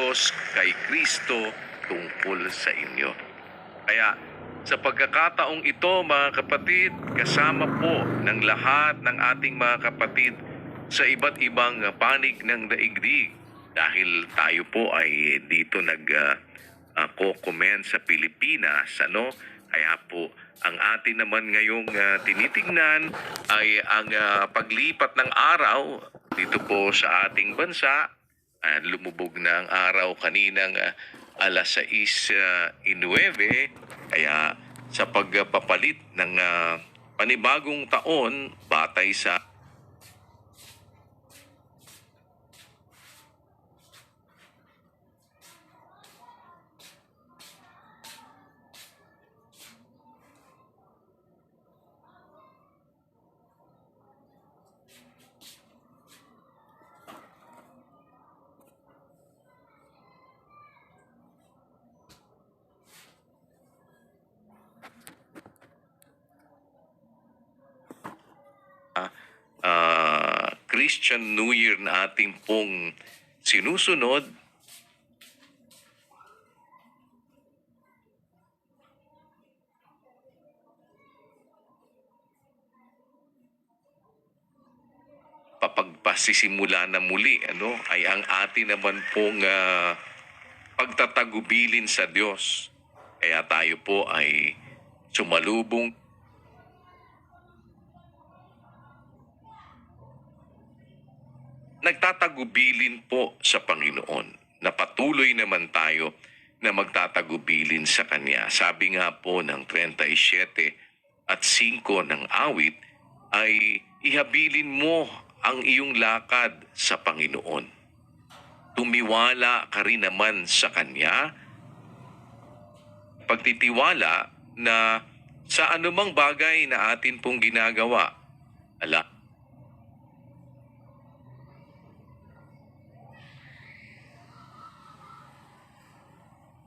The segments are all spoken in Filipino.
Diyos kay Kristo tungkol sa inyo. Kaya sa pagkakataong ito mga kapatid, kasama po ng lahat ng ating mga kapatid sa iba't ibang panig ng daigdig. Dahil tayo po ay dito nag-comment sa Pilipinas, ano? Kaya po ang atin naman ngayong tinitingnan ay ang paglipat ng araw dito po sa ating bansa. Lumubog na ang araw kaninang alas 6:09. Kaya sa pagpapalit ng panibagong taon batay sa Christian New Year na ating pong sinusunod, papagpasisimula na muli, ano, ay ang atin naman pong pagtatagubilin sa Diyos. Kaya tayo po ay sumalubong nagtatagubilin po sa Panginoon. Na patuloy naman tayo na magtatagubilin sa Kanya. Sabi nga po ng 37 at 5 ng awit ay ihabilin mo ang iyong lakad sa Panginoon. Tumiwala ka rin naman sa Kanya. Pagtitiwala na sa anumang bagay na atin pong ginagawa,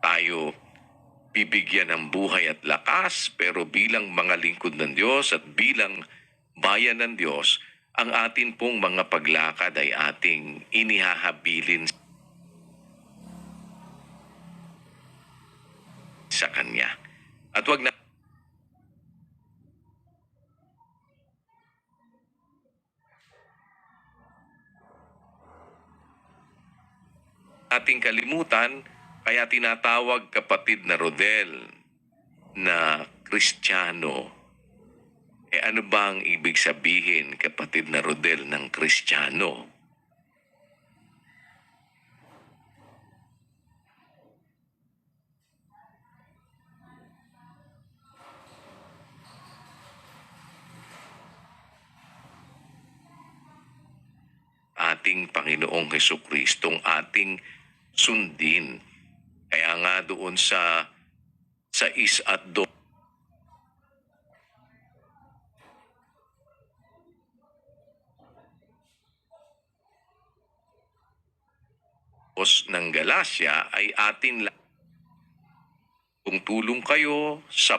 tayo bibigyan ng buhay at lakas, pero bilang mga lingkod ng Diyos at bilang bayan ng Diyos, ang atin pong mga paglakad ay ating inihahabilin sa Kanya. At wag na ating kalimutan, kaya tinatawag kapatid na Rodel na Kristiyano. Ano ba ang ibig sabihin, kapatid na Rodel, ng Kristiyano? Ating Panginoong Hesukkristong ating sundin. Kaya nga doon sa 6 at 2 ng Galacia ay atin kung tulong kayo sa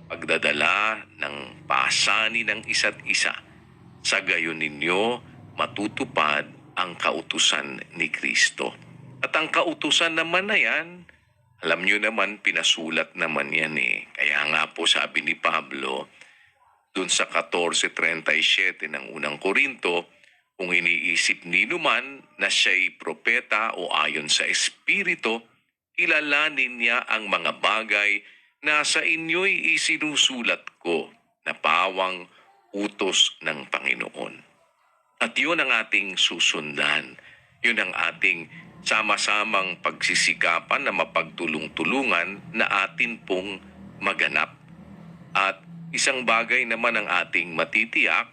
pagdadala ng pasanin ng isa't isa. Sa gayon ninyo matutupad ang kautusan ni Kristo. At ang kautusan naman na yan, alam nyo naman, pinasulat naman yan eh. Kaya nga po sabi ni Pablo, dun sa 14:37 ng unang Korinto, kung iniisip nino man na siya'y propeta o ayon sa Espiritu, kilalanin niya ang mga bagay na sa inyo'y isinusulat ko na pawang utos ng Panginoon. At yun ang ating susundan. Yun ang ating sama-samang pagsisikapan na mapagtulong-tulungan na atin pong maganap. At isang bagay naman ang ating matitiyak,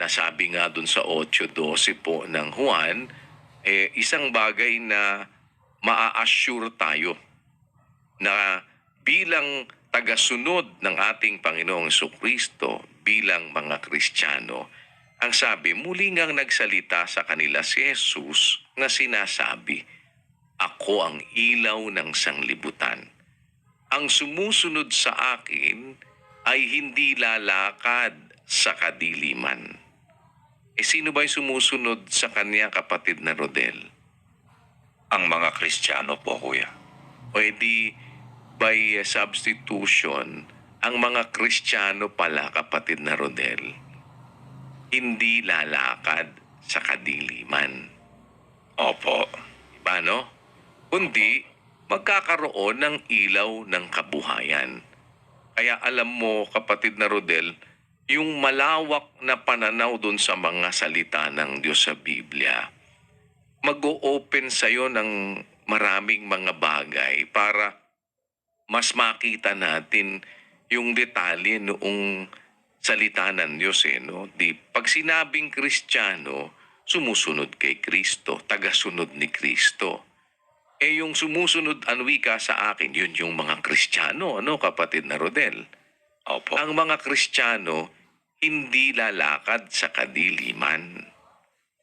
na sabi nga dun sa 8:12 po ng Juan, isang bagay na maa-assure tayo na bilang tagasunod ng ating Panginoong Jesucristo, bilang mga Kristiyano, ang sabi, muli ngang nagsalita sa kanila si Jesus na sinasabi, Ako ang ilaw ng sanglibutan. Ang sumusunod sa akin ay hindi lalakad sa kadiliman. Sino ba'y sumusunod sa kanya, kapatid na Rodel? Ang mga Kristiyano po, Kuya. O edi by substitution, ang mga Kristiyano pala, kapatid na Rodel, hindi lalakad sa kadiliman. Opo. Diba, no? Kundi magkakaroon ng ilaw ng kabuhayan. Kaya alam mo, kapatid na Rodel, yung malawak na pananaw dun sa mga salita ng Diyos sa Biblia, mag-o-open sa'yo ng maraming mga bagay para mas makita natin yung detalye noong salita ng Diyos. No? Pag sinabing Kristiyano, sumusunod kay Kristo, tagasunod ni Kristo. Yung sumusunod ang wika sa akin, yun yung mga Kristiyano, ano, kapatid na Rodel? Opo. Ang mga Kristiyano, hindi lalakad sa kadiliman.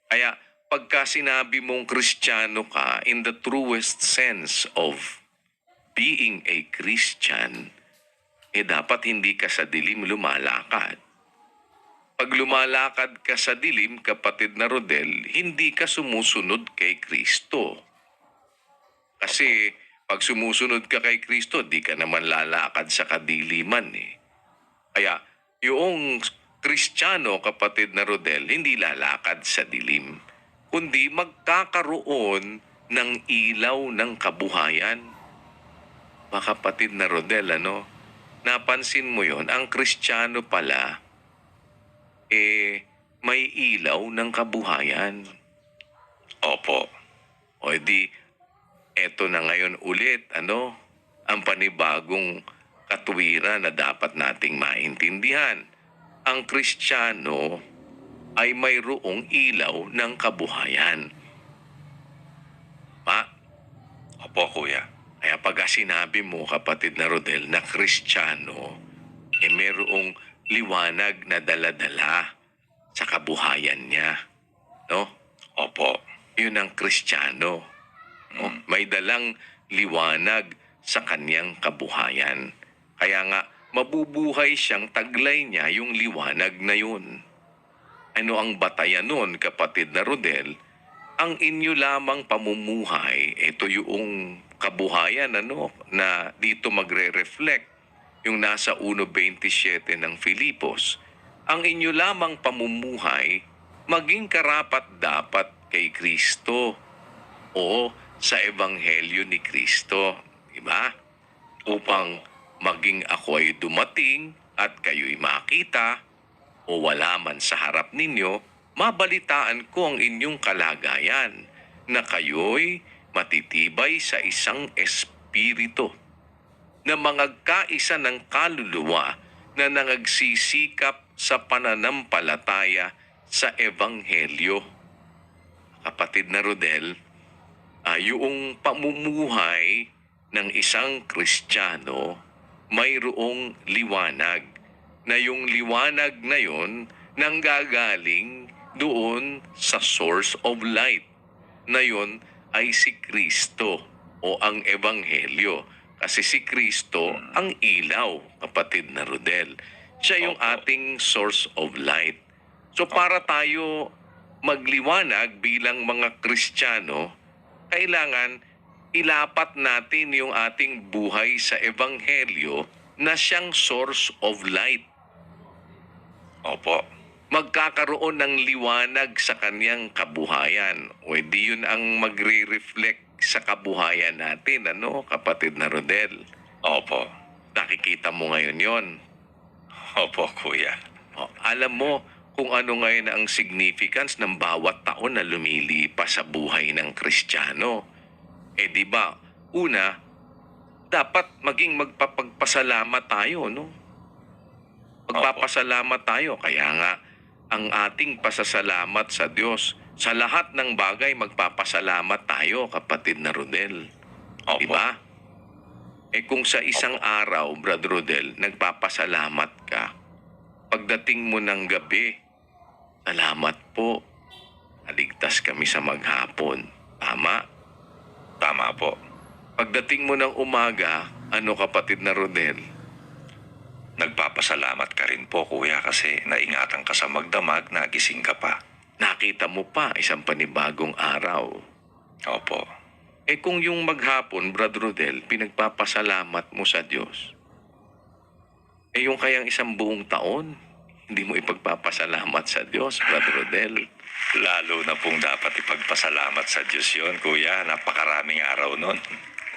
Kaya, pagka sinabi mong Kristiyano ka, in the truest sense of being a Christian, dapat hindi ka sa dilim lumalakad. Pag lumalakad ka sa dilim, kapatid na Rodel, hindi ka sumusunod kay Kristo. Kasi pag sumusunod ka kay Kristo, di ka naman lalakad sa kadiliman. Kaya yung Kristiyano, kapatid na Rodel, hindi lalakad sa dilim, kundi magkakaroon ng ilaw ng kabuhayan. Mga kapatid na Rodel, ano? Napansin mo yon, ang Kristiyano pala, may ilaw ng kabuhayan. Opo. O di, eto na ngayon ulit, ano? Ang panibagong katuwiran na dapat nating maintindihan. Ang Kristiyano ay mayroong ilaw ng kabuhayan. Opo, Kuya. Kaya pag sinabi mo, kapatid na Rodel, na Kristiyano, mayroong liwanag na dala-dala sa kabuhayan niya. No? Opo. Yun ang Kristiyano. No? May dalang liwanag sa kanyang kabuhayan. Kaya nga, mabubuhay siyang taglay niya yung liwanag na yun. Ano ang batayan nun, kapatid na Rodel? Ang inyo lamang pamumuhay, ito yung kabuhayan na dito magre-reflect yung nasa 1.27 ng Filipos. Ang inyo lamang pamumuhay, maging karapat-dapat kay Kristo o sa Ebanghelyo ni Kristo. Diba? Upang maging ako ay dumating at kayo'y makita o wala man sa harap ninyo, mabalitaan ko ang inyong kalagayan na kayo'y matitibay sa isang espiritu na mangagkaisa ng kaluluwa na nangagsisikap sa pananampalataya sa Ebanghelyo. Kapatid na Rodel, yung pamumuhay ng isang Kristiyano mayroong liwanag na yung liwanag na yon nanggagaling doon sa source of light na yon ay si Kristo o ang Ebanghelyo. Kasi si Kristo ang ilaw, kapatid na Rodel. Siya yung ating source of light. So para tayo magliwanag bilang mga Kristiyano, kailangan ilapat natin yung ating buhay sa Ebanghelyo na siyang source of light. Opo. Magkakaroon ng liwanag sa kanyang kabuhayan. O di yun ang magre-reflect sa kabuhayan natin, kapatid na Rodel? Opo. Nakikita mo ngayon yon. Opo, Kuya. Alam mo kung ano ngayon ang significance ng bawat taon na lumilipas sa buhay ng Kristiyano. Di ba? Una, dapat maging magpapagpasalamat tayo, no? Magpapasalamat tayo. Kaya nga, ang ating pasasalamat sa Diyos, sa lahat ng bagay magpapasalamat tayo, kapatid na Rodel. Opo. Diba? Kung sa isang araw, Brother Rodel, nagpapasalamat ka, pagdating mo ng gabi, salamat po, naligtas kami sa maghapon. Tama? Tama po. Pagdating mo ng umaga, ano kapatid na Rodel? Nagpapasalamat ka rin po, kuya, kasi naingatan ka sa magdamag na gising ka pa. Nakita mo pa isang panibagong araw. Opo. Kung yung maghapon, Brad Rodel, pinagpapasalamat mo sa Diyos, yung kayang isang buong taon, hindi mo ipagpapasalamat sa Diyos, Brad Rodel. Lalo na pong dapat ipagpasalamat sa Diyos yun, kuya. Napakaraming araw nun.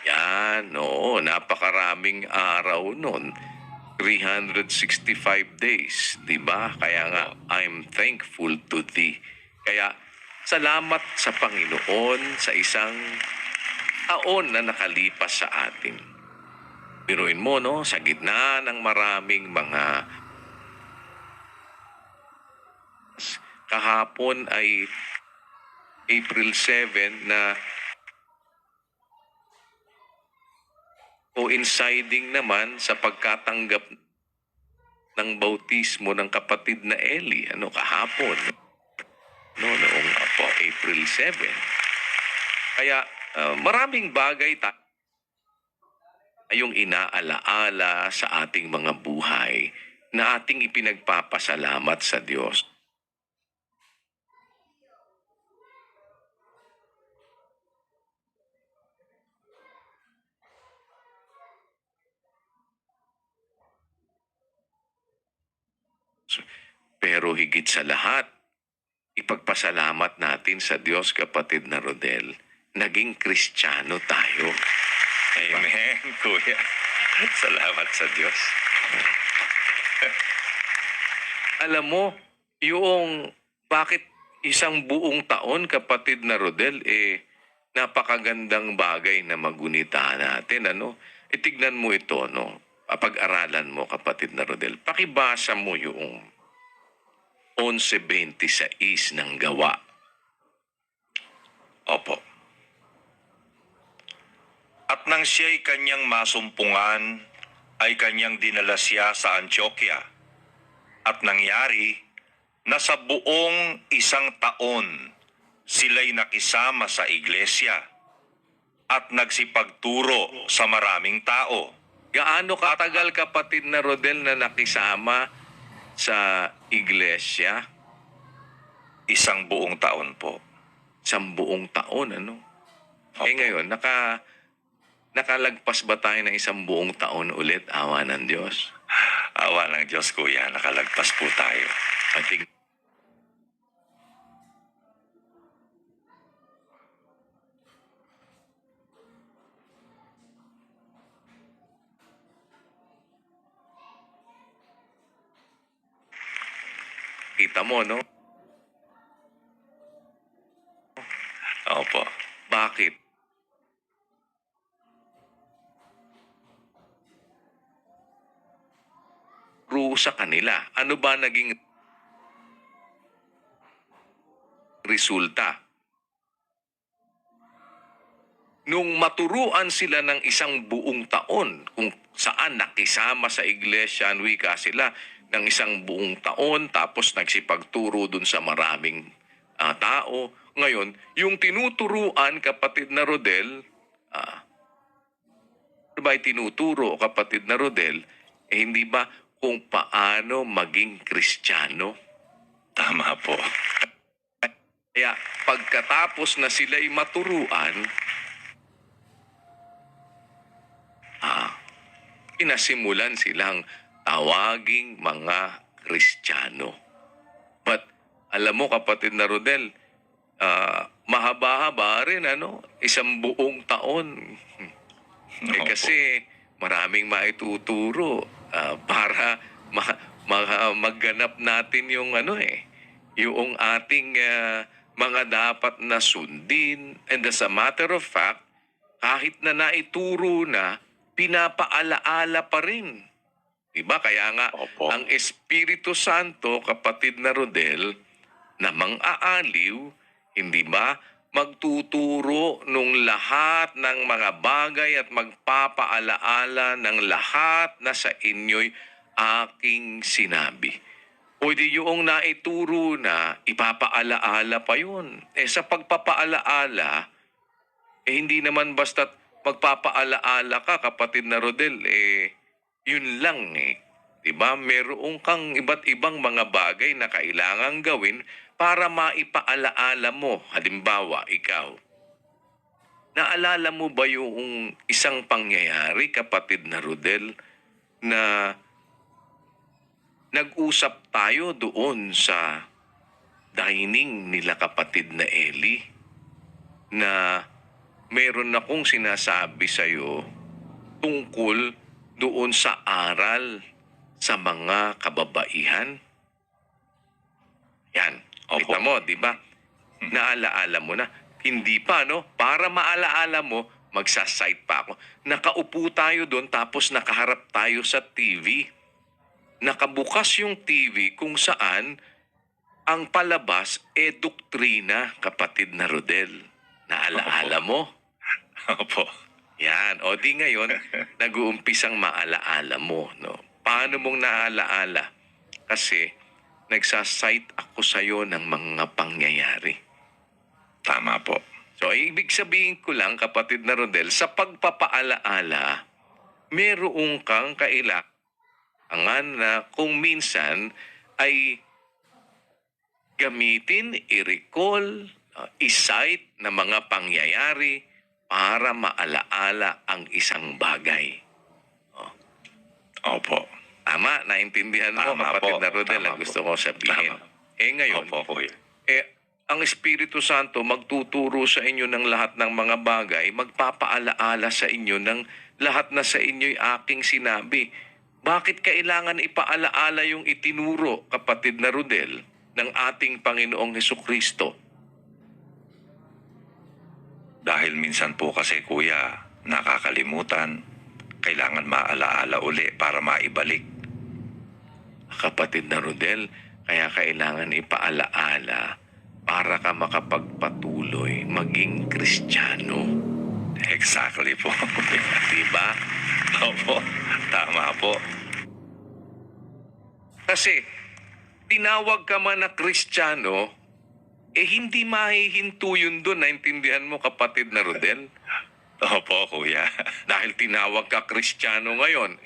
Yan, oo, napakaraming araw nun. 365 days, di ba? Kaya nga, I'm thankful to Thee. Kaya, salamat sa Panginoon sa isang taon na nakalipas sa atin. Biruin mo, no? Sa gitna ng maraming mga kahapon ay April 7 na coinciding naman sa pagkatanggap ng bautismo ng kapatid na Eli, kahapon. Noong April 7. Kaya maraming bagay tayong inaalaala sa ating mga buhay na ating ipinagpapasalamat sa Diyos. Pero higit sa lahat, ipagpasalamat natin sa Diyos, kapatid na Rodel, naging Kristiyano tayo. Amen, kuya. Salamat sa Diyos. Alam mo, yung bakit isang buong taon, kapatid na Rodel, napakagandang bagay na magunita natin, Tignan mo ito, Pag-aralan mo, kapatid na Rodel. Pakibasa mo yung 11:26 ng Gawa. Opo. At nang siya'y kanyang masumpungan, ay kanyang dinala siya sa Antioquia. At nangyari na sa buong isang taon, sila'y nakisama sa iglesia at nagsipagturo sa maraming tao. Gaano katagal, kapatid na Rodel, na nakisama sa iglesia? Isang buong taon po. Isang buong taon, Opo. Ngayon, nakalagpas ba tayo ng isang buong taon ulit, awa ng Diyos? Awa ng Diyos, kuya, nakalagpas po tayo. Kita mo, Opo. Bakit? Sa kanila. Ano ba naging resulta? Nung maturuan sila ng isang buong taon kung saan nakisama sa iglesia, wika sila ng isang buong taon, tapos nagsipagturo dun sa maraming tao. Ngayon, yung tinuturuan, kapatid na Rodel, ano ba tinuturo, kapatid na Rodel, hindi ba kung paano maging Kristiyano? Tama po. Kaya pagkatapos na sila'y maturuan, pinasimulan silang tawaging mga Kristiyano. But alam mo, kapatid na Rodel, mahaba-haba rin, isang buong taon. Kasi maraming maituturo para magganap natin yung yung ating mga dapat na sundin. And as a matter of fact, kahit na naituro na, pinapaalaala pa rin. Diba? Kaya nga, Opo. ang Espiritu Santo, kapatid na Rodel, na mang-aaliw, hindi ba, magtuturo nung lahat ng mga bagay at magpapaalaala ng lahat na sa inyo'y aking sinabi. O di yung naituro na, ipapaalaala pa yun. Sa pagpapaalaala, Hindi naman basta't magpapaalaala ka, kapatid na Rodel, yun lang eh. Diba? Meron kang iba't ibang mga bagay na kailangang gawin para maipaalaala mo. Halimbawa, ikaw, naalala mo ba yung isang pangyayari, kapatid na Rodel, na nag-usap tayo doon sa dining nila kapatid na Eli, na meron akong sinasabi sa'yo tungkol doon sa aral sa mga kababaihan? Yan. Opo. Kita mo, di ba? Naalaala mo na. Hindi pa, no? Para maalaala mo, magsasite pa ako. Nakaupo tayo doon tapos nakaharap tayo sa TV. Nakabukas yung TV kung saan ang palabas doktrina, kapatid na Rodel. Naalaala mo? Opo. Yan. O di ngayon, nag-uumpisang maalaala mo, no? Paano mong naalaala? Kasi nagsasite ako sa'yo ng mga pangyayari. Tama po. So, ibig sabihin ko lang, kapatid na Rodel, sa pagpapaalaala, meron kang kailangan na kung minsan ay gamitin, i-recall, i-cite na mga pangyayari para maalaala ang isang bagay. Opo. Tama, naintindihan mo, Tama kapatid po. na Rodel, ang Tama gusto po. ko sabihin. Tama. Ngayon, Opo, kuya. ang Espiritu Santo magtuturo sa inyo ng lahat ng mga bagay, magpapaalaala sa inyo ng lahat na sa inyo'y aking sinabi. Bakit kailangan ipaalaala yung itinuro, kapatid na Rodel, ng ating Panginoong Hesukristo? Dahil minsan po kasi, kuya, nakakalimutan. Kailangan maalaala uli para maibalik. Kapatid na Rodel, kaya kailangan ipaalaala para ka makapagpatuloy maging Kristiyano. Exactly po. Diba? Opo. Tama po. Kasi, tinawag ka man na Kristiyano, hindi mahihinto yun doon. Naintindihan mo, kapatid na Rodel? Opo, kuya. Dahil tinawag ka Kristiyano ngayon,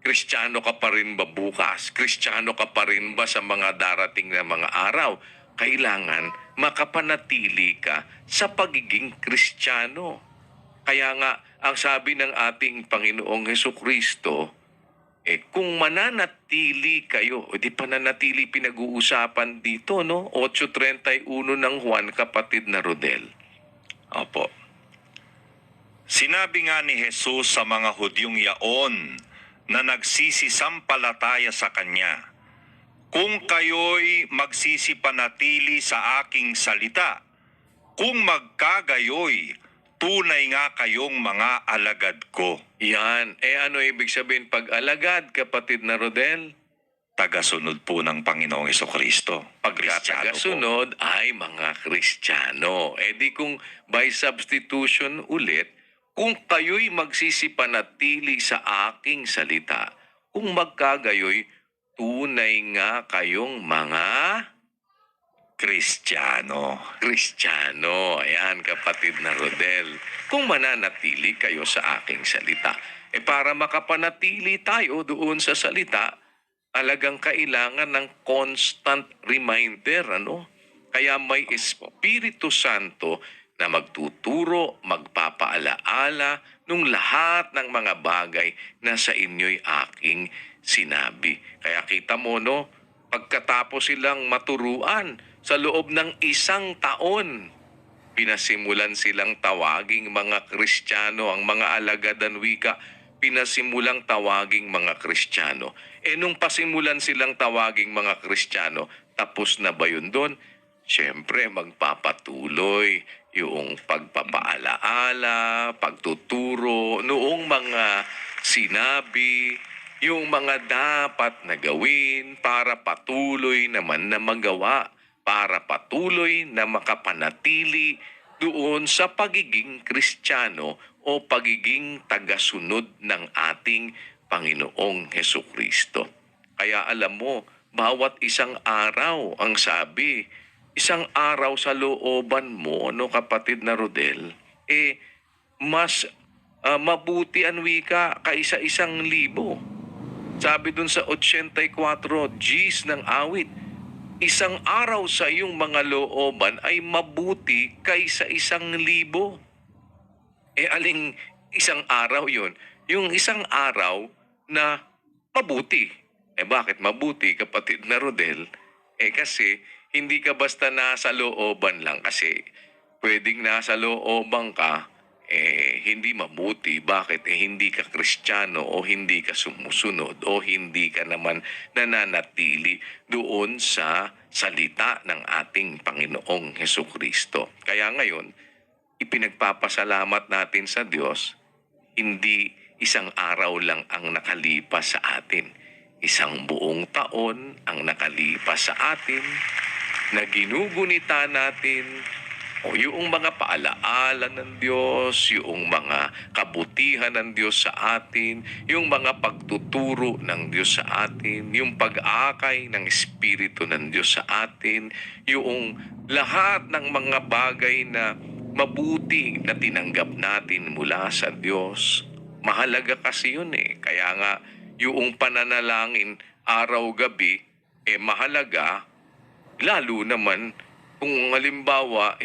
Kristiyano ka pa rin ba bukas? Kristiyano ka pa rin ba sa mga darating na mga araw? Kailangan makapanatili ka sa pagiging Kristiyano. Kaya nga, ang sabi ng ating Panginoong Hesukristo, kung mananatili kayo, di pananatili pinag-uusapan dito, no? 8:31 ng Juan, kapatid na Rodel. Opo. Sinabi nga ni Jesus sa mga Hudyong yaon na nagsisisampalataya sa Kanya, kung kayo'y magsisipanatili sa aking salita, kung magkagayoy, tunay nga kayong mga alagad ko. Yan. Ano ibig sabihin pag alagad, kapatid na Rodel? Tagasunod po ng Panginoong Hesukristo. Pagkatagasunod ay mga Kristiyano. Di kung by substitution ulit, kung kayo'y magsisipanatili sa aking salita, kung magkagayoy, tunay nga kayong mga Kristiyano. Kristiyano. Ayan, kapatid na Rodel. Kung mananatili kayo sa aking salita. Para makapanatili tayo doon sa salita, talagang kailangan ng constant reminder, ano? Kaya may Espiritu Santo na magtuturo, magpapaalaala nung lahat ng mga bagay na sa inyo'y aking sinabi. Kaya kita mo, no? Pagkatapos silang maturuan sa loob ng 1 taon, pinasimulan silang tawaging mga Kristiyano, ang mga alagad ng wika, pinasimulang tawaging mga Kristiyano. Nung pasimulan silang tawaging mga Kristiyano, tapos na ba yun doon? Siyempre, magpapatuloy yung pagpapaalaala, pagtuturo, noong mga sinabi, yung mga dapat na gawin para patuloy naman na magawa, para patuloy na makapanatili doon sa pagiging Kristiyano o pagiging tagasunod ng ating Panginoong Hesukristo. Kaya alam mo, bawat isang araw, ang sabi, isang araw sa looban mo, kapatid na Rodel, mas mabuti ang wika kaysa 1,000. Sabi dun sa 84 Gs ng awit, isang araw sa iyong mga looban ay mabuti kaysa 1,000. Aling isang araw yun? Yung isang araw na mabuti. Bakit mabuti, kapatid na Rodel? Kasi hindi ka basta nasa looban lang, kasi pwedeng nasa looban ka, hindi mabuti. Bakit? Hindi ka Kristiyano o hindi ka sumusunod o hindi ka naman nananatili doon sa salita ng ating Panginoong Hesukristo. Kaya ngayon, ipinagpapasalamat natin sa Diyos, hindi isang araw lang ang nakalipas sa atin. Isang buong taon ang nakalipas sa atin na ginugunita natin o yung mga paalaala ng Diyos, yung mga kabutihan ng Diyos sa atin, yung mga pagtuturo ng Diyos sa atin, yung pag-akay ng Espiritu ng Diyos sa atin, yung lahat ng mga bagay na mabuti na tinanggap natin mula sa Diyos. Mahalaga kasi yun Kaya nga, yung pananalangin araw-gabi, mahalaga, lalo naman kung halimbawa,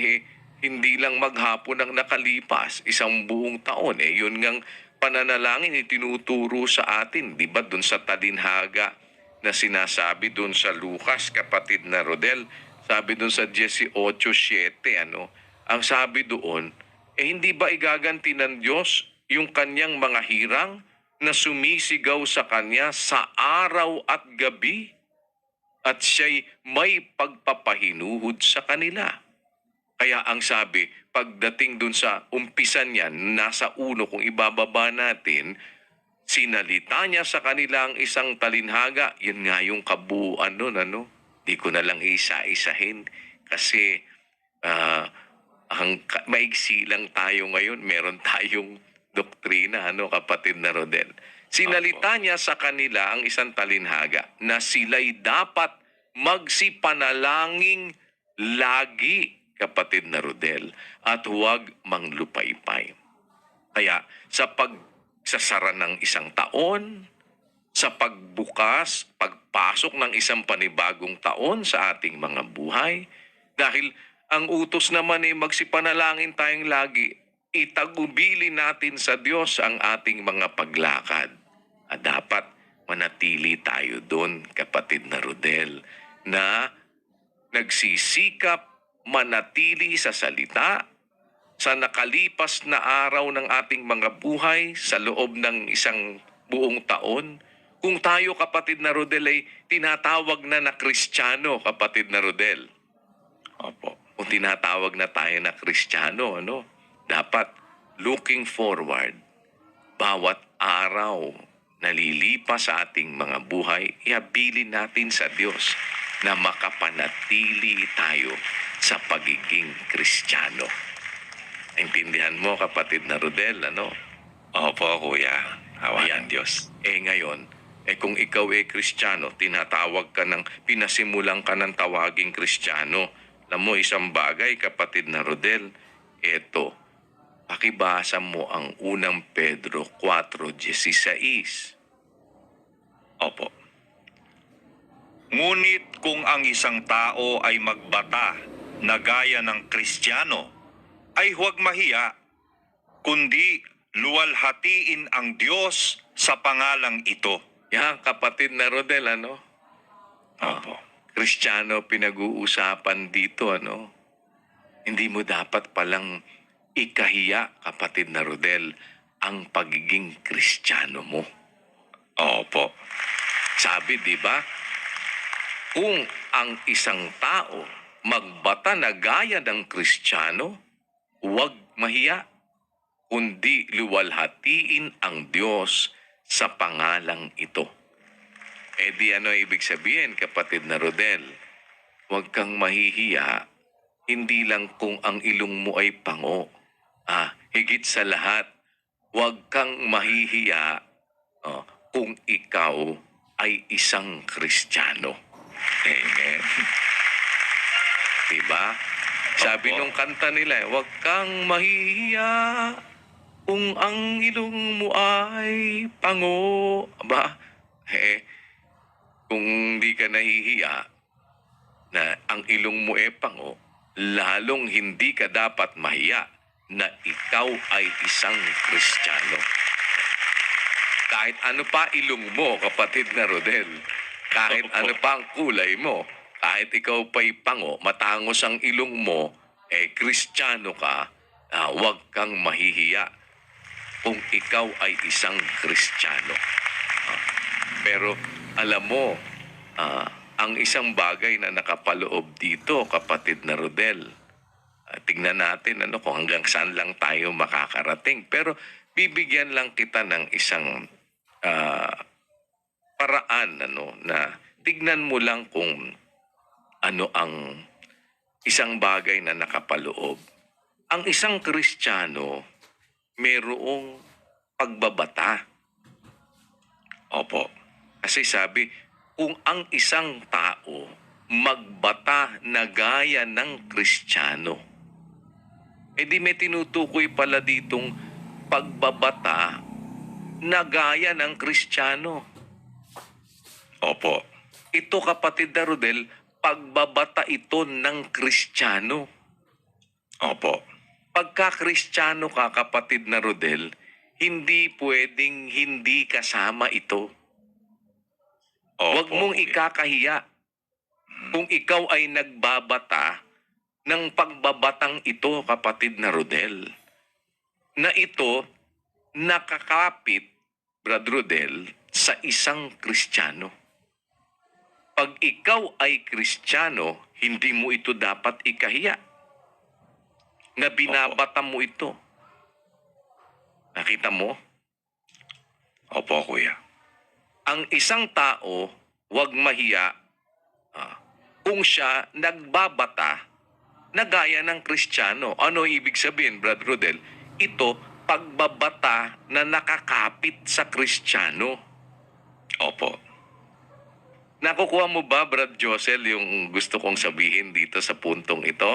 hindi lang maghapon ang nakalipas, isang buong taon. Yun ngang pananalangin tinuturo sa atin, di ba? Doon sa talinhaga na sinasabi doon sa Lucas, kapatid na Rodel, sabi doon sa 18:7, ang sabi doon, hindi ba igaganti ng Diyos yung kanyang mga hirang na sumisigaw sa kanya sa araw at gabi? At siya'y may pagpapahinuhod sa kanila. Kaya ang sabi, pagdating dun sa umpisan niyan, nasa 1 kung ibababa natin, sinalita niya sa kanila ang isang talinhaga. Yun nga yung kabuuan nun, Di ko na lang isa-isahin kasi maigsi lang tayo ngayon. Meron tayong doktrina, kapatid na Rodel. Sinalita niya sa kanila ang isang talinhaga na sila'y dapat magsipanalangin lagi, kapatid na Rodel, at huwag manglupaypay. Kaya sa pagsasara ng isang taon, sa pagbukas, pagpasok ng isang panibagong taon sa ating mga buhay, dahil ang utos naman magsipanalangin tayong lagi, itagubili natin sa Diyos ang ating mga paglakad. At dapat manatili tayo doon, kapatid na Rodel, na nagsisikap manatili sa salita sa nakalipas na araw ng ating mga buhay sa loob ng isang buong taon. Kung tayo, kapatid na Rodel, ay tinatawag na Kristiyano, kapatid na Rodel. Opo. Kung tinatawag na tayo na Kristiyano, dapat looking forward, bawat araw nalilipas sa ating mga buhay, ihabilin natin sa Diyos na makapanatili tayo sa pagiging Kristiyano. Naintindihan mo, kapatid na Rodel, Opo, kuya. Ayan, Diyos. Ngayon, kung ikaw Kristiyano, tinatawag ka pinasimulang ka ng tawaging Kristiyano. Alam mo, isang bagay, kapatid na Rodel, pakibasa mo ang 1 Pedro 4:16. Opo. Ngunit kung ang isang tao ay magbata na gaya ng Kristiyano, ay huwag mahiya, kundi luwalhatiin ang Diyos sa pangalang ito. Yan, kapatid na Rodel, Opo. Kristiyano pinag-uusapan dito, Hindi mo dapat palang ikahiya, kapatid na Rodel, ang pagiging Kristiyano mo. Opo. Sabi, di ba? Kung ang isang tao magbata na gaya ng Kristiyano, huwag mahiya, kundi luwalhatiin ang Diyos sa pangalang ito. Di ibig sabihin, kapatid na Rodel? Huwag kang mahihiya, hindi lang kung ang ilong mo ay pango. Higit sa lahat, huwag kang mahihiya kung ikaw ay isang Kristiyano. Amen. Diba? Sabi Opo. nung kanta nila, huwag kang mahihiya kung ang ilong mo ay pango. Aba, kung di ka nahihiya na ang ilong mo ay pango, lalong hindi ka dapat mahiya na ikaw ay isang Kristiyano. Kahit ano pa ilong mo, kapatid na Rodel, kahit Opo. ano pa ang kulay mo, kahit ikaw pa'y pango, matangos ang ilong mo, Kristiyano ka, huwag kang mahihiya kung ikaw ay isang Kristiyano. Pero alam mo, ang isang bagay na nakapaloob dito, kapatid na Rodel, tingnan natin kung hanggang saan lang tayo makakarating. Pero bibigyan lang kita ng isang paraan na tignan mo lang kung ano ang isang bagay na nakapaloob. Ang isang Kristiyano, mayroong pagbabata. Opo. Kasi sabi, kung ang isang tao magbata na gaya ng Kristiyano, di may tinutukoy pala ditong pagbabata na gaya ng Kristiyano. Opo. Ito, kapatid na Rodel, pagbabata ito ng Kristiyano. Opo. Pagka Kristiyano ka, kapatid na Rodel, hindi pwedeng hindi kasama ito. Opo. Huwag mong ikakahiya kung ikaw ay nagbabata ng pagbabatang ito, kapatid na Rodel. Na ito nakakapit, Brad Rodel, sa isang Kristiyano. Pag ikaw ay Kristiyano, hindi mo ito dapat ikahiya na binabata mo ito. Nakita mo? Opo, kuya. Ang isang tao, huwag mahiya kung siya nagbabata na gaya ng Kristiyano. Ano ibig sabihin, Brad Rodel? Ito, pagbabata na nakakapit sa Kristiyano. Opo. Nakukuha mo ba, Brad Josel, yung gusto kong sabihin dito sa puntong ito?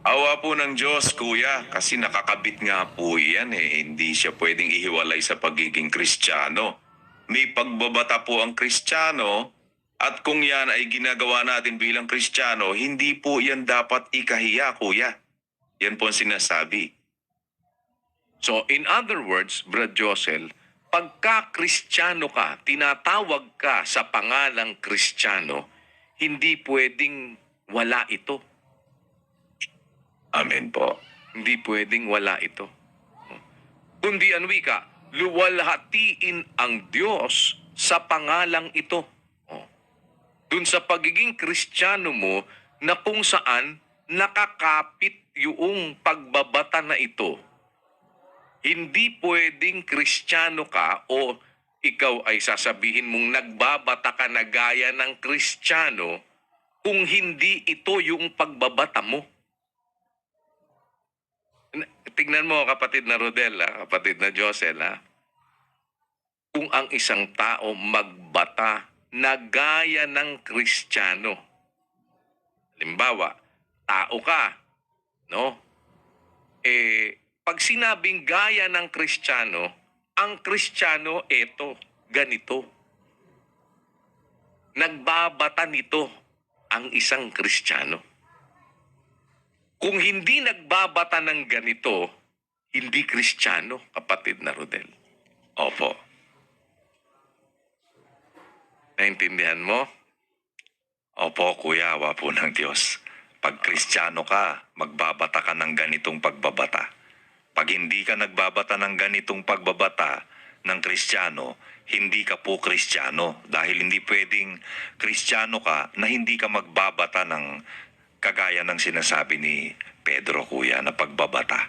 Awa po ng Diyos, kuya, kasi nakakabit nga po yan Hindi siya pwedeng ihiwalay sa pagiging Kristiyano. May pagbabata po ang Kristiyano, at kung yan ay ginagawa natin bilang Kristiyano, hindi po yan dapat ikahiya, kuya. Yan po ang sinasabi. So, in other words, Brad Josel, pagka Kristiyano ka, tinatawag ka sa pangalang Kristiyano, hindi pwedeng wala ito. Amen po. Hindi pwedeng wala ito. Kundi ang wika, luwalhatiin ang Diyos sa pangalang ito. Dun sa pagiging Kristiyano mo na kung saan nakakapit yung pagbabata na ito. Hindi pwedeng Kristiyano ka o ikaw ay sasabihin mong nagbabata ka na gaya ng Kristiyano kung hindi ito yung pagbabata mo. Tignan mo, kapatid na Rodel, kapatid na Josel, kung ang isang tao magbata na gaya ng Kristiyano. Halimbawa, tao ka, no? Pag sinabing gaya ng Kristiyano, ang Kristiyano eto, ganito. Nagbabata nito ang isang Kristiyano. Kung hindi nagbabata ng ganito, hindi Kristiyano, kapatid na Rodel. Opo. Naintindihan mo? Opo, kuya, awa po ng Diyos. Pag Kristiyano ka, magbabata ka ng ganitong pagbabata. Pag hindi ka nagbabata ng ganitong pagbabata ng Kristiyano, hindi ka po Kristiyano. Dahil hindi pwedeng Kristiyano ka na hindi ka magbabata ng kagaya ng sinasabi ni Pedro, kuya, na pagbabata.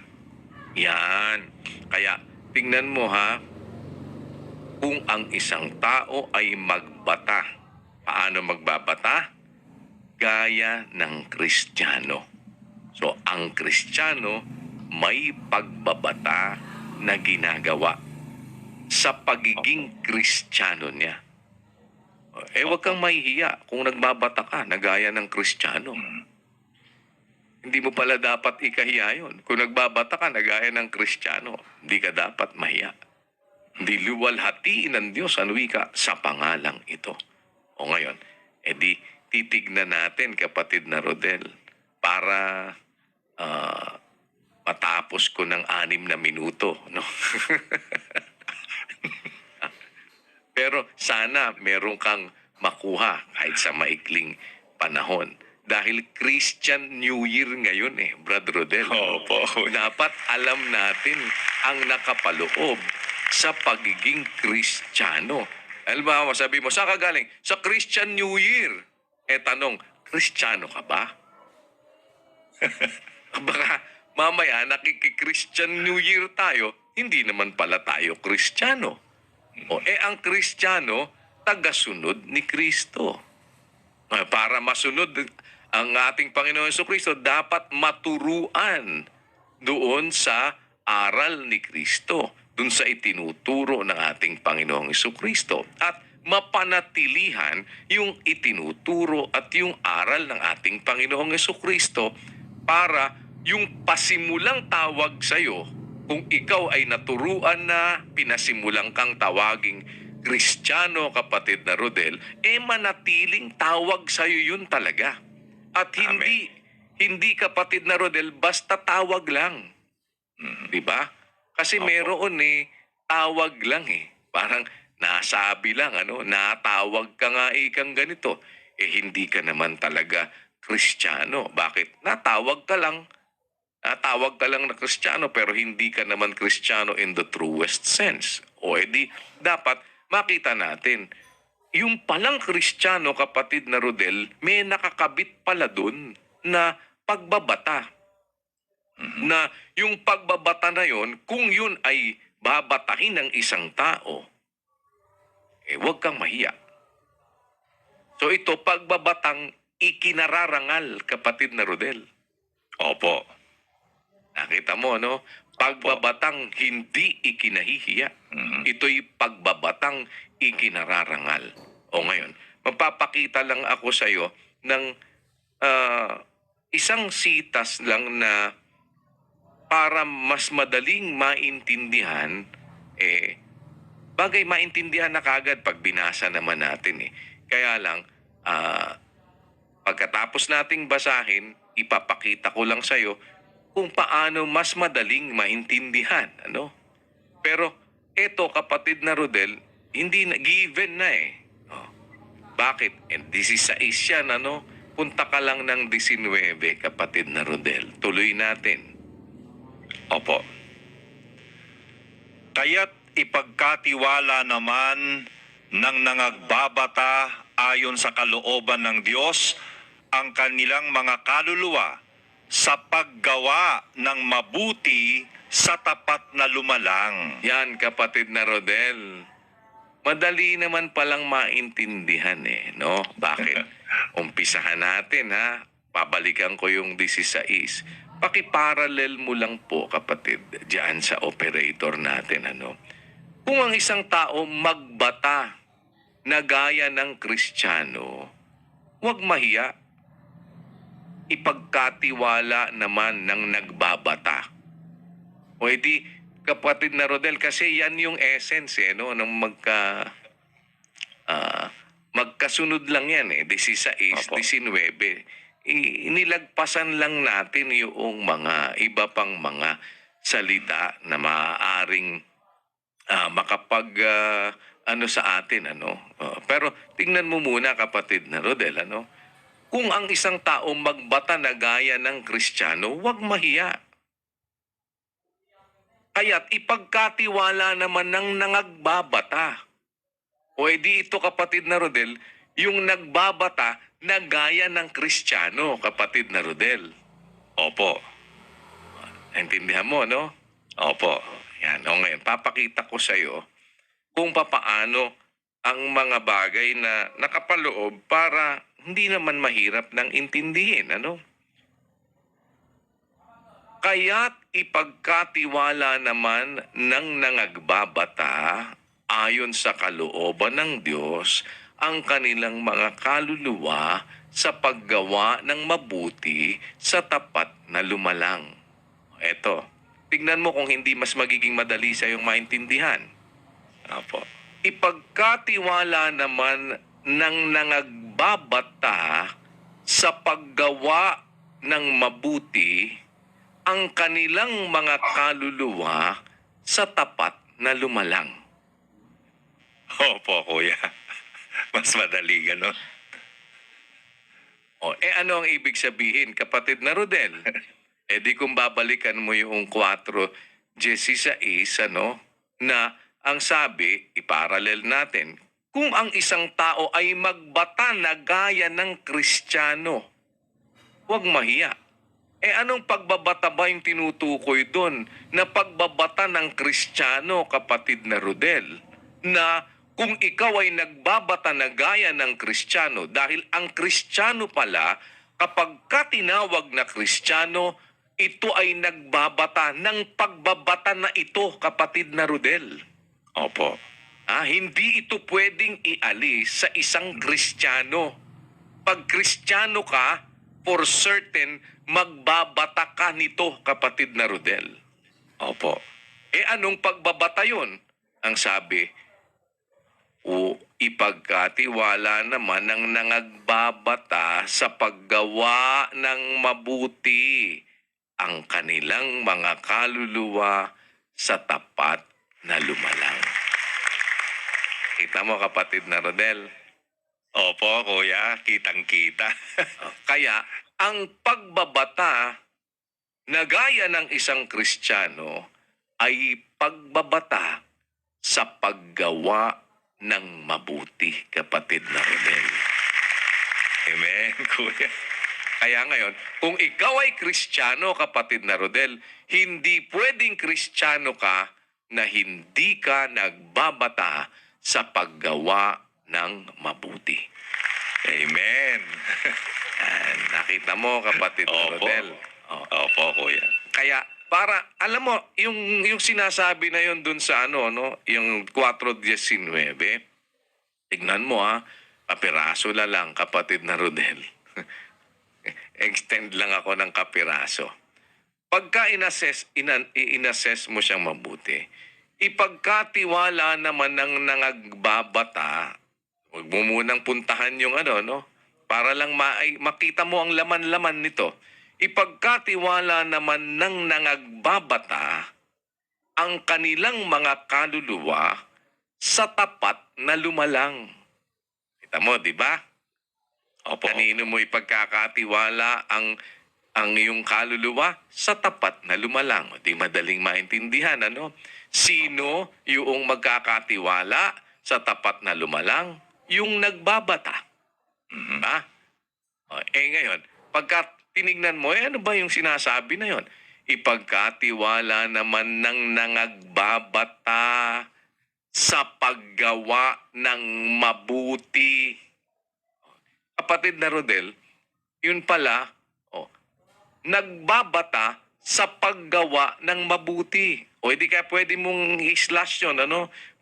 Yan. Kaya, tingnan mo kung ang isang tao ay magbata. Paano magbabata? Gaya ng Kristiyano. So, ang Kristiyano may pagbabata na ginagawa sa pagiging Kristiyano niya. Huwag kang mahihiya kung nagbabata ka na gaya ng Kristiyano. Hindi mo pala dapat ikahiya yun. Kung nagbabata ka na gaya ng Kristiyano, hindi ka dapat mahiya. Hindi luwalhatiin ng Diyos ang wika sa pangalang ito. O ngayon, di titignan natin, kapatid na Rodel, para matapos ko ng 6 na minuto. No? Pero sana meron kang makuha kahit sa maikling panahon. Dahil Christian New Year ngayon Brad Rodel. Opo. Dapat alam natin ang nakapaloob sa pagiging Kristiyano. Alam mo, sabi mo, saan ka galing? Sa Christian New Year. Tanong, Kristiyano ka ba? Baka mamaya nakiki-Christian New Year tayo, hindi naman pala tayo Kristiyano. Ang Kristiyano, tagasunod ni Kristo. Para masunod ang ating Panginoon Jesucristo, dapat maturuan doon sa aral ni Kristo, doon sa itinuturo ng ating Panginoong Jesucristo, at mapanatilihan yung itinuturo at yung aral ng ating Panginoong Jesucristo para yung pasimulang tawag sa'yo, kung ikaw ay naturuan na, pinasimulang kang tawaging Kristiyano, kapatid na Rodel, manatiling tawag sa'yo yun talaga. At hindi kapatid na Rodel, basta tawag lang. Di ba? Kasi meron tawag lang Parang nasabi lang, natawag ka nga ikang ganito. Hindi ka naman talaga Kristiyano. Bakit? Natawag ka lang na Kristiyano, pero hindi ka naman Kristiyano in the truest sense. Dapat makita natin, yung palang Kristiyano, kapatid na Rodel, may nakakabit pala dun na pagbabata. Na yung pagbabata na yon, kung yun ay babatahin ng isang tao, huwag kang mahiya. So ito, pagbabatang ikinararangal, kapatid na Rodel. Opo. Nakita mo, Pagbabatang hindi ikinahihiya. Ito'y pagbabatang ikinararangal. Ngayon, magpapakita lang ako sa iyo ng isang sitas lang na para mas madaling maintindihan, bagay maintindihan na kagad pag binasa naman natin Kaya lang, pagkatapos nating basahin, ipapakita ko lang sa iyo kung paano mas madaling maintindihan. Pero eto, kapatid na Rodel, hindi na, given na Bakit? 16 yan, Punta ka lang ng 19, kapatid na Rodel. Tuloy natin. Opo. Kaya't ipagkatiwala naman ng nangagbabata ayon sa kalooban ng Diyos ang kanilang mga kaluluwa sa paggawa ng mabuti sa tapat na lumalang. Yan, kapatid na Rodel. Madali naman palang maintindihan no? Bakit? Umpisahan natin Pabalikan ko yung 16. Pakiparallel mo lang po, kapatid, diyan sa operator natin, Kung ang isang tao magbata na gaya ng Kristiyano, huwag mahiya. Ipagkatiwala naman ng nagbabata. Kapatid na Rodel, kasi yan yung essence nung magkasunod lang yan 16, 19. Inilagpasan lang natin yung mga iba pang mga salita na maaaring makapag sa atin pero tingnan mo muna, kapatid na Rodel, kung ang isang tao magbata na gaya ng Kristiyano, huwag mahiya. Kaya't ipagkatiwala naman ng nangagbabata. Ito, kapatid na Rodel, yung nagbabata na gaya ng Kristiyano, kapatid na Rodel. Opo. Naintindihan mo, Opo. Yan. Ngayon, papakita ko sa iyo kung papaano ang mga bagay na nakapaloob para hindi naman mahirap nang intindihin, Kaya't ipagkatiwala naman ng nangagbabata ayon sa kalooban ng Diyos ang kanilang mga kaluluwa sa paggawa ng mabuti sa tapat na lumalang. Eto, tignan mo kung hindi mas magiging madali sa iyong maintindihan. Opo. Ipagkatiwala naman ng nangagbabata sa paggawa ng mabuti ang kanilang mga kaluluwa sa tapat na lumalang. Opo, kuya. Mas madali ganon. Ano ang ibig sabihin, kapatid na Rodel? Di kung babalikan mo yung 4:16, na ang sabi, iparalel natin, kung ang isang tao ay magbata na gaya ng Kristiyano, huwag mahiya. Anong pagbabata ba yung tinutukoy doon? Na pagbabata ng Kristiyano, kapatid na Rodel, na kung ikaw ay nagbabata na gaya ng Kristiyano, dahil ang Kristiyano pala, kapag ka tinawag na Kristiyano, ito ay nagbabata ng pagbabata na ito, kapatid na Rodel. Opo. Hindi ito pwedeng ialis sa isang Kristiyano. Pag Kristiyano ka, for certain, magbabata ka nito, kapatid na Rodel. Opo. Anong pagbabata yun? Ang sabi, ipagkatiwala naman ng nangagbabata sa paggawa ng mabuti ang kanilang mga kaluluwa sa tapat na lumalang. Kita mo, kapatid na Rodel? Opo, kuya. Kitang-kita. Kaya, ang pagbabata na gaya ng isang Kristiyano ay pagbabata sa paggawa ng mabuti, kapatid na Rodel. Amen, kuya. Kaya ngayon, kung ikaw ay Kristiyano, kapatid na Rodel, hindi pwedeng Kristiyano ka na hindi ka nagbabata sa paggawa ng mabuti. Amen. Nakita mo, kapatid na Opo. Rodel? Opo, kuya. Kaya, para, alam mo, yung sinasabi na yun dun sa yung 4:19, tignan mo kapiraso na lang, kapatid na Rodel. Extend lang ako ng kapiraso. Pagka inassess mo siyang mabuti, ipagkatiwala naman ng nangagbabata, huwag mo munang puntahan yung para lang makita mo ang laman-laman nito. Ipagkatiwala naman ng nangagbabata ang kanilang mga kaluluwa sa tapat na lumalang. Kita mo, di ba? Opo. Kanino mo ipagkakatiwala ang iyong kaluluwa? Sa tapat na lumalang. Di madaling maintindihan, Sino yung magkakatiwala sa tapat na lumalang? Yung nagbabata. Diba? Ngayon, pagka tinignan mo, ano ba yung sinasabi na yon? Ipagkatiwala naman ng nangagbabata sa paggawa ng mabuti. Kapatid na Rodel, yun pala, nagbabata sa paggawa ng mabuti. Di kaya pwede mong i-slash yun,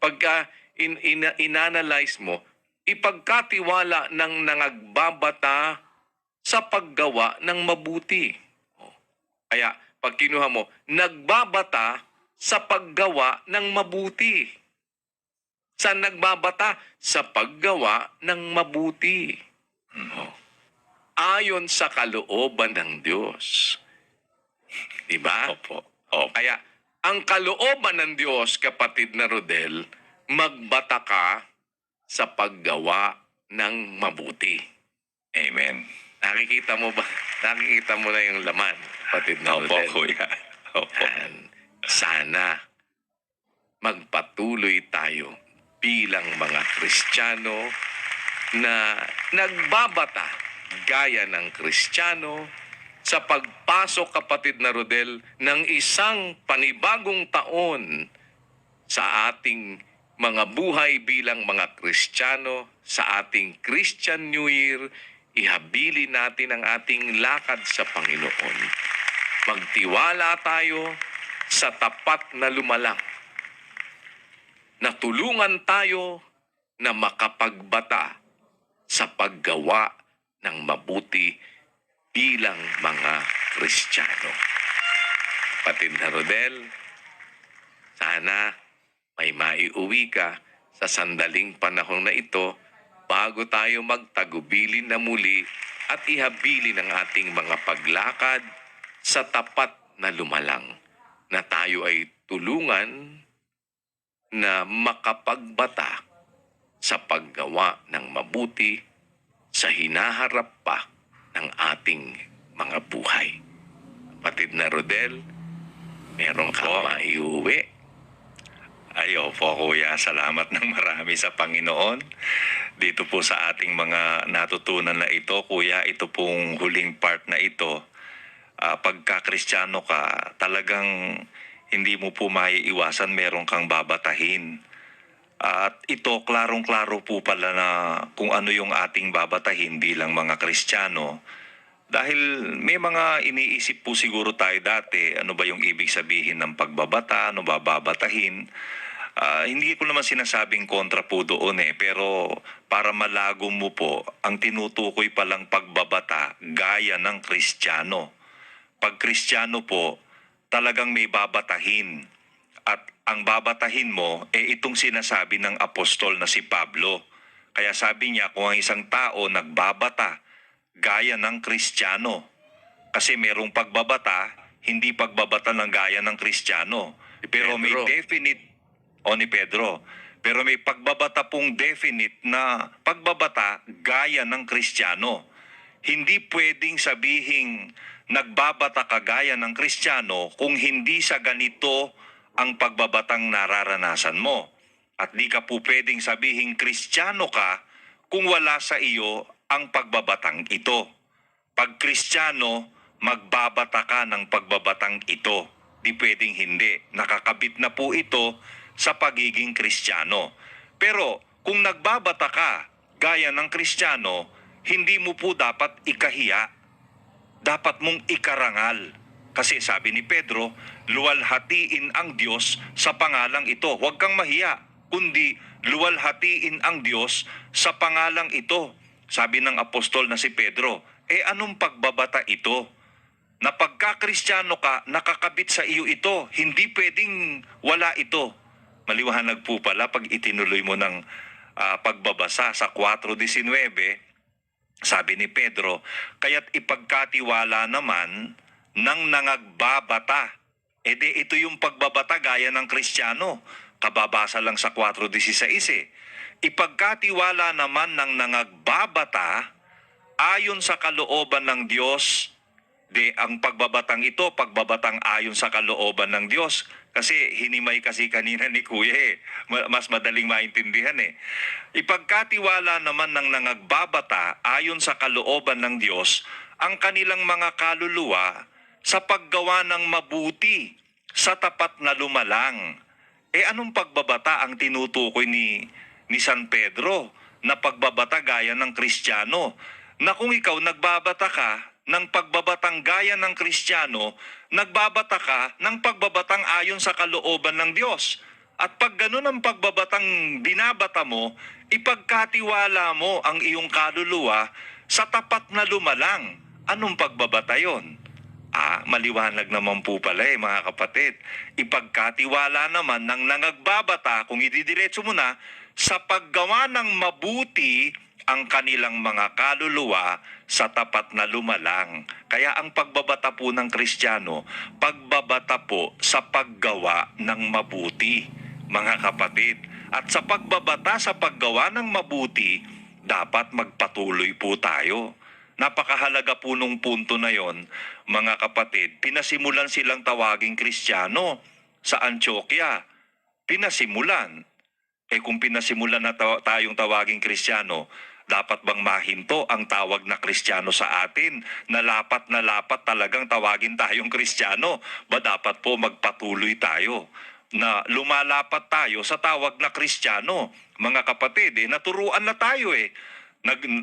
Pagka in-analyze mo, ipagkatiwala ng nangagbabata sa paggawa ng mabuti. Kaya, pag kinuha mo, nagbabata sa paggawa ng mabuti. Saan nagbabata? Sa paggawa ng mabuti. Ayon sa kalooban ng Diyos. Diba? Opo. Kaya, ang kalooban ng Diyos, kapatid na Rodel, magbata ka sa paggawa ng mabuti. Amen. Nakikita mo ba? Nakikita mo na yung laman, kapatid na Opo, Rodel. kuya. Opo. Sana magpatuloy tayo bilang mga Kristiyano na nagbabata gaya ng Kristiyano sa pagpasok, kapatid na Rodel, ng isang panibagong taon sa ating mga buhay bilang mga Kristiyano, sa ating Christian New Year. Ihabilin natin ang ating lakad sa Panginoon. Magtiwala tayo sa tapat na lumalang. Natulungan tayo na makapagbata sa paggawa ng mabuti bilang mga Kristiyano. Kapatid na Rodel, sana may maiuwi ka sa sandaling panahon na ito bago tayo magtagubilin na muli at ihabilin ang ating mga paglakad sa tapat na lumalang, na tayo ay tulungan na makapagbata sa paggawa ng mabuti sa hinaharap pa ng ating mga buhay. Kapatid na Rodel, meron ka Opo. maiuwi? Ay, opo kuya, salamat ng marami sa Panginoon. Dito po sa ating mga natutunan na ito, kuya, ito pong huling part na ito. Pagka-Kristiyano ka, talagang hindi mo po maiiwasan, meron kang babatahin. At ito, klarong-klaro po pala na kung ano yung ating babatahin bilang mga Kristiyano. Dahil may mga iniisip po siguro tayo dati, ano ba yung ibig sabihin ng pagbabata, ano ba babatahin. Hindi ko naman sinasabing kontra po doon pero para malago mo po, ang tinutukoy palang pagbabata gaya ng Kristiyano. Pag Kristiyano po, talagang may babatahin. At ang babatahin mo, itong sinasabi ng apostol na si Pablo. Kaya sabi niya, kung ang isang tao nagbabata, gaya ng Kristiyano. Kasi merong pagbabata, hindi pagbabata ng gaya ng Kristiyano. Pero may Pedro. definite, ni Pedro, pero may pagbabata pong definite na pagbabata gaya ng Kristiyano. Hindi pwedeng sabihing nagbabata ka gaya ng Kristiyano kung hindi sa ganito ang pagbabatang nararanasan mo. At di ka po pwedeng sabihing Kristiyano ka kung wala sa iyo ang pagbabatang ito. Pag Kristiyano, magbabata ka ng pagbabatang ito. Di pwedeng hindi. Nakakabit na po ito sa pagiging Kristiyano. Pero kung nagbabata ka gaya ng Kristiyano, hindi mo po dapat ikahiya. Dapat mong ikarangal. Kasi sabi ni Pedro, luwalhatiin ang Diyos sa pangalang ito. Huwag kang mahiya, kundi luwalhatiin ang Diyos sa pangalang ito. Sabi ng apostol na si Pedro, anong pagbabata ito? Na pagka-Kristiyano ka, nakakabit sa iyo ito. Hindi pwedeng wala ito. Maliwanag po pala pag itinuloy mo ng pagbabasa sa 4:19, sabi ni Pedro, kaya't ipagkatiwala naman ng nangagbabata. Ito yung pagbabata gaya ng Kristiyano. Kababasa lang sa 4:16 Ipagkatiwala naman ng nangagbabata ayon sa kalooban ng Diyos. Ang pagbabatang ito, pagbabatang ayon sa kalooban ng Diyos. Kasi hinimay kasi kanina ni Kuya mas madaling maintindihan Ipagkatiwala naman ng nangagbabata ayon sa kalooban ng Diyos ang kanilang mga kaluluwa sa paggawa ng mabuti sa tapat na lumalang. Anong pagbabata ang tinutukoy ni San Pedro na pagbabata gaya ng Kristiyano? Na kung ikaw nagbabata ka ng pagbabatang gaya ng Kristiyano, nagbabata ka ng pagbabatang ayon sa kalooban ng Diyos. At pag ganun ang pagbabatang binabata mo, ipagkatiwala mo ang iyong kaluluwa sa tapat na lumalang. Anong pagbabata yon? Maliwanag naman po pala mga kapatid. Ipagkatiwala naman ng nangagbabata, kung ididiretso mo na, sa paggawa ng mabuti ang kanilang mga kaluluwa sa tapat na lumalang. Kaya ang pagbabata po ng Kristiyano, pagbabata po sa paggawa ng mabuti, mga kapatid. At sa pagbabata sa paggawa ng mabuti, dapat magpatuloy po tayo. Napakahalaga po nung punto na yon, mga kapatid. Pinasimulan silang tawaging Kristiyano sa Antioquia. Pinasimulan. Kung pinasimulan na tayong tawaging Kristiyano, dapat bang mahinto ang tawag na Kristiyano sa atin? Na lapat talagang tawagin tayong Kristiyano? Ba dapat po magpatuloy tayo na lumalapat tayo sa tawag na Kristiyano? Mga kapatid, naturuan na tayo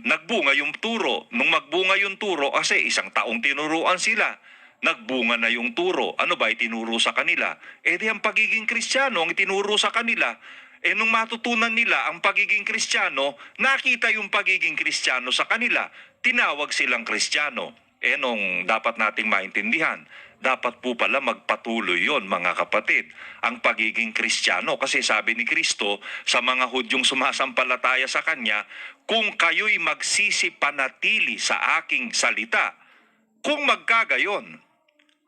Nagbunga yung turo. Nung magbunga yung turo, kasi isang taong tinuruan sila, nagbunga na yung turo. Ano ba itinuro sa kanila? Di ang pagiging Kristiyano ang itinuro sa kanila. Nung matutunan nila ang pagiging Kristiyano, nakita yung pagiging Kristiyano sa kanila. Tinawag silang Kristiyano. Nung dapat nating maintindihan, dapat po pala magpatuloy yon mga kapatid, ang pagiging Kristiyano. Kasi sabi ni Kristo sa mga Hudyong sumasampalataya sa Kanya, kung kayo'y magsisipanatili sa aking salita, kung magkagayon,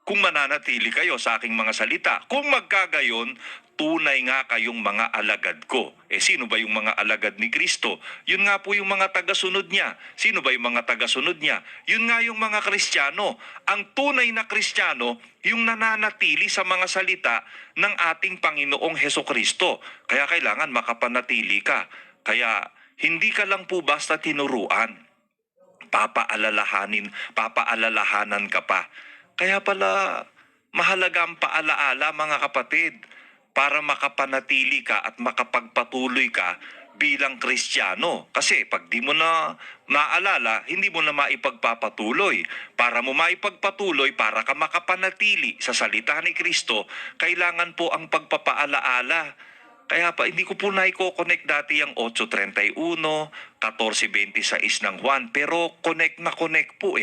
kung mananatili kayo sa aking mga salita, kung magkagayon, tunay nga kayong mga alagad ko. Sino ba yung mga alagad ni Kristo? Yun nga po yung mga tagasunod niya. Sino ba yung mga tagasunod niya? Yun nga yung mga Kristiyano. Ang tunay na Kristiyano, yung nananatili sa mga salita ng ating Panginoong Hesukristo. Kaya kailangan makapanatili ka. Kaya hindi ka lang po basta tinuruan. Papaalalahanan ka pa. Kaya pala mahalaga ang paalaala mga kapatid para makapanatili ka at makapagpatuloy ka bilang Kristiyano. Kasi pag di mo na maalala, hindi mo na maipagpapatuloy. Para mo maipagpatuloy, para ka makapanatili sa salita ni Kristo, kailangan po ang pagpapaalaala. Kaya pa, hindi ko po na-connect dati yung 8.31, 14.26 ng Juan, pero connect na connect po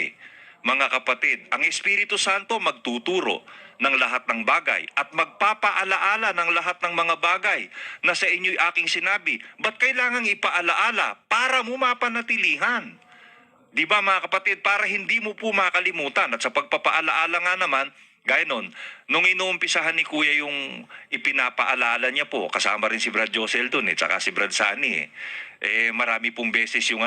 Mga kapatid, ang Espiritu Santo magtuturo ng lahat ng bagay at magpapaalaala ng lahat ng mga bagay na sa inyo'y aking sinabi. Ba't kailangang ipaalaala? Para mo mapanatilihan. Di ba mga kapatid? Para hindi mo po makalimutan. At sa pagpapaalaala nga naman, gaya nun, nung inuumpisahan ni Kuya yung ipinapaalala niya po, kasama rin si Brad Josel dun tsaka si Brad Sani marami pong beses yung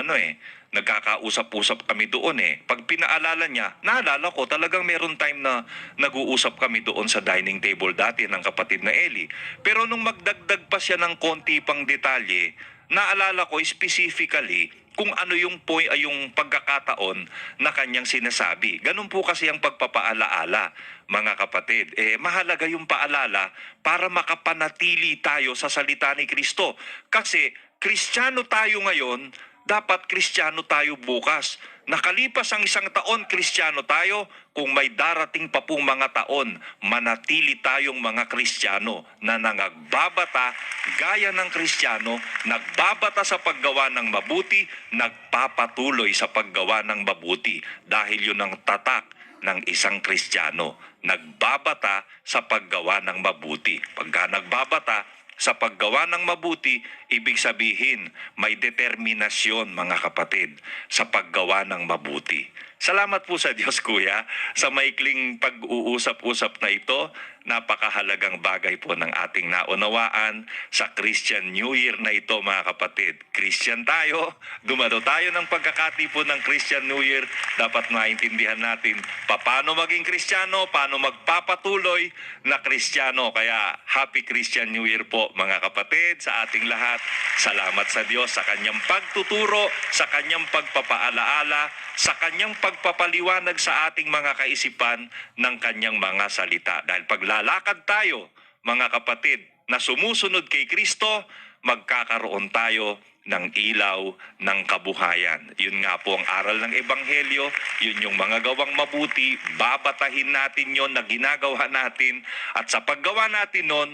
nagkakausap-usap kami doon Pag pinaalala niya, naalala ko talagang meron time na nag-uusap kami doon sa dining table dati ng kapatid na Eli. Pero nung magdagdag pa siya ng konti pang detalye, naalala ko specifically kung ano yung yung pagkakataon na kanyang sinasabi. Ganun po kasi ang pagpapaalaala, mga kapatid. Mahalaga yung paalala para makapanatili tayo sa salita ni Kristo. Kasi Kristiyano tayo ngayon, dapat Kristiyano tayo bukas. Nakalipas ang 1 taon, Kristiyano tayo. Kung may darating pa pong mga taon, manatili tayong mga Kristiyano na nangagbabata gaya ng Kristiyano, nagbabata sa paggawa ng mabuti, nagpapatuloy sa paggawa ng mabuti. Dahil yun ang tatak ng isang Kristiyano, nagbabata sa paggawa ng mabuti. Pagka nagbabata sa paggawa ng mabuti, ibig sabihin may determinasyon mga kapatid sa paggawa ng mabuti. Salamat po sa Diyos Kuya sa maikling pag-uusap-usap na ito. Napakahalagang bagay po ng ating naunawaan sa Christian New Year na ito mga kapatid. Christian tayo, dumalo tayo ng pagkakatipon ng Christian New Year. Dapat maintindihan natin paano maging Kristiyano, paano magpapatuloy na Kristiyano. Kaya Happy Christian New Year po mga kapatid sa ating lahat. Salamat sa Diyos sa kanyang pagtuturo, sa kanyang pagpapaalaala, sa kanyang pagpapaliwanag sa ating mga kaisipan ng kanyang mga salita. Dahil paglalakad tayo, mga kapatid, na sumusunod kay Kristo, magkakaroon tayo ng ilaw ng kabuhayan. Yun nga po ang aral ng Ebanghelyo, yun yung mga gawang mabuti, babatahin natin yon na ginagawa natin, at sa paggawa natin nun,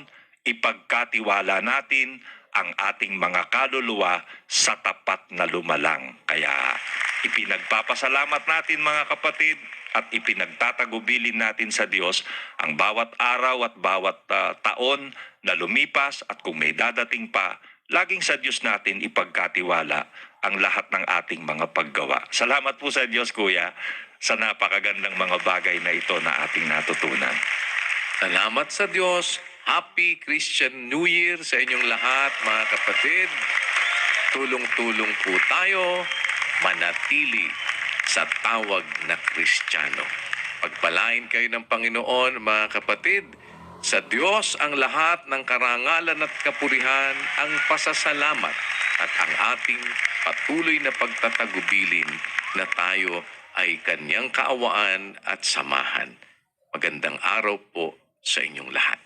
ipagkatiwala natin ang ating mga kaluluwa sa tapat na lumalang. Kaya ipinagpapasalamat natin mga kapatid at ipinagtatagubilin natin sa Diyos ang bawat araw at bawat taon na lumipas, at kung may dadating pa, laging sa Diyos natin ipagkatiwala ang lahat ng ating mga paggawa. Salamat po sa Diyos Kuya sa napakagandang mga bagay na ito na ating natutunan. Salamat sa Diyos. Happy Christian New Year sa inyong lahat, mga kapatid. Tulong-tulong po tayo manatili sa tawag na Kristiyano. Pagpalain kayo ng Panginoon, mga kapatid. Sa Diyos ang lahat ng karangalan at kapurihan, ang pasasalamat at ang ating patuloy na pagtatagubilin na tayo ay Kanyang kaawaan at samahan. Magandang araw po sa inyong lahat.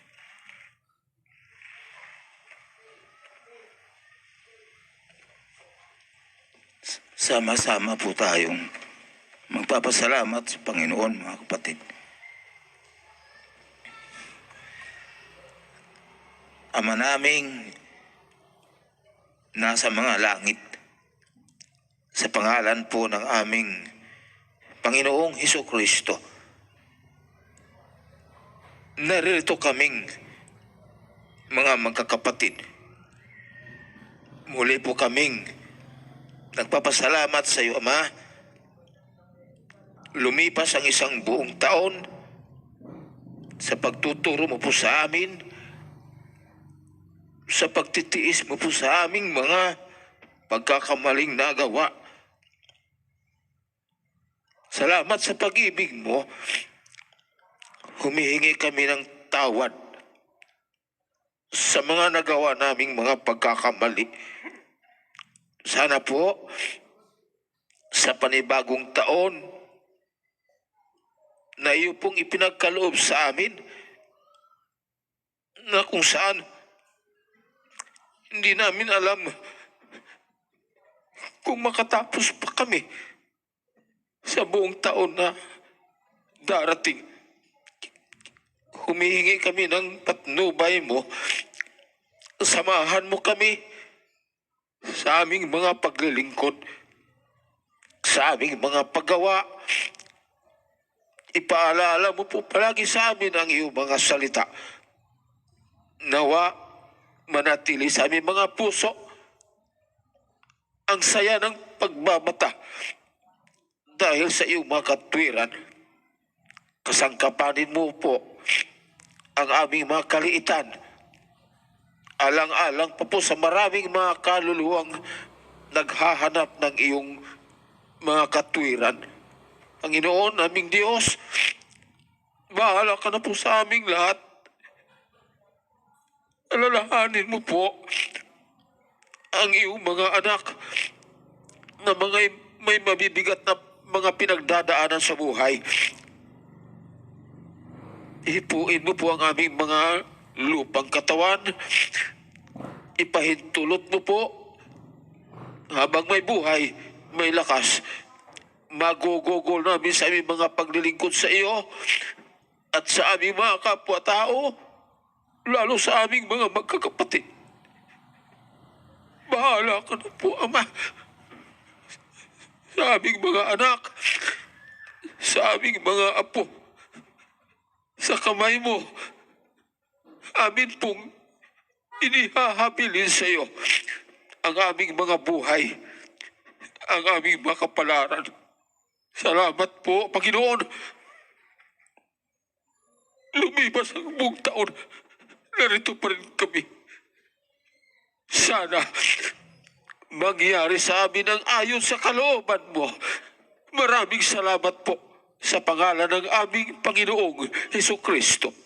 Sama-sama po tayong magpapasalamat sa Panginoon, mga kapatid. Ama naming nasa mga langit. Sa pangalan po ng aming Panginoong Hesukristo, naririto kaming mga magkakapatid. Muli po kaming nagpapasalamat sa iyo, Ama. Lumipas ang isang buong taon sa pagtuturo mo po sa amin, sa pagtitiis mo po sa aming mga pagkakamaling nagawa. Salamat sa pag-ibig mo. Humihingi kami ng tawad sa mga nagawa naming mga pagkakamali. Sana po sa panibagong taon na iyo pong ipinagkaloob sa amin, na kung saan hindi namin alam kung makatapos pa kami sa buong taon na darating. Humihingi kami ng patnubay mo. Samahan mo kami sa aming mga paglilingkod, sa aming mga paggawa. Ipaalala mo po palagi sa amin ang iyong mga salita. Nawa manatili sa aming mga puso ang saya ng pagbabata dahil sa iyong mga katwiran. Kasangkapanin mo po ang aming mga kaliitan. Alang-alang pa po sa maraming mga kaluluwang naghahanap ng iyong mga katwiran. Panginoon, aming Diyos, bahala ka na po sa aming lahat. Alalahanin mo po ang iyong mga anak na mga may mabibigat na mga pinagdadaanan sa buhay. Ipuin mo po ang aming mga lupang katawan. Ipahintulot mo po habang may buhay, may lakas. Magugugol namin sa aming mga paglilingkod sa iyo at sa aming mga kapwa-tao, lalo sa aming mga magkakapatid. Bahala ka na po, Ama, sa aming mga anak, sa aming mga apo. Sa kamay mo, amin pong inihahabilin sa iyo ang aming mga buhay, ang aming mga kapalaran. Salamat po, Panginoon. Lumipas ang buong taon, narito pa rin kami. Sana mangyari sa amin ang ayon sa kalooban mo. Maraming salamat po sa pangalan ng aming Panginoong Hesukristo.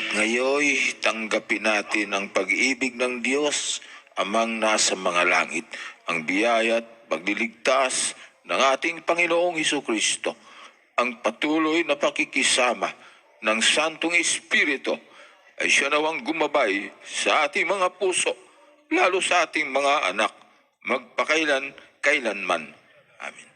Ngayoy, tanggapin natin ang pag-ibig ng Diyos, Amang nasa mga langit, ang biyaya at pagliligtas ng ating Panginoong Hesukristo, ang patuloy na pakikisama ng Santong Espiritu ay siya nawang gumabay sa ating mga puso, lalo sa ating mga anak, magpakailan-kailanman. Amen.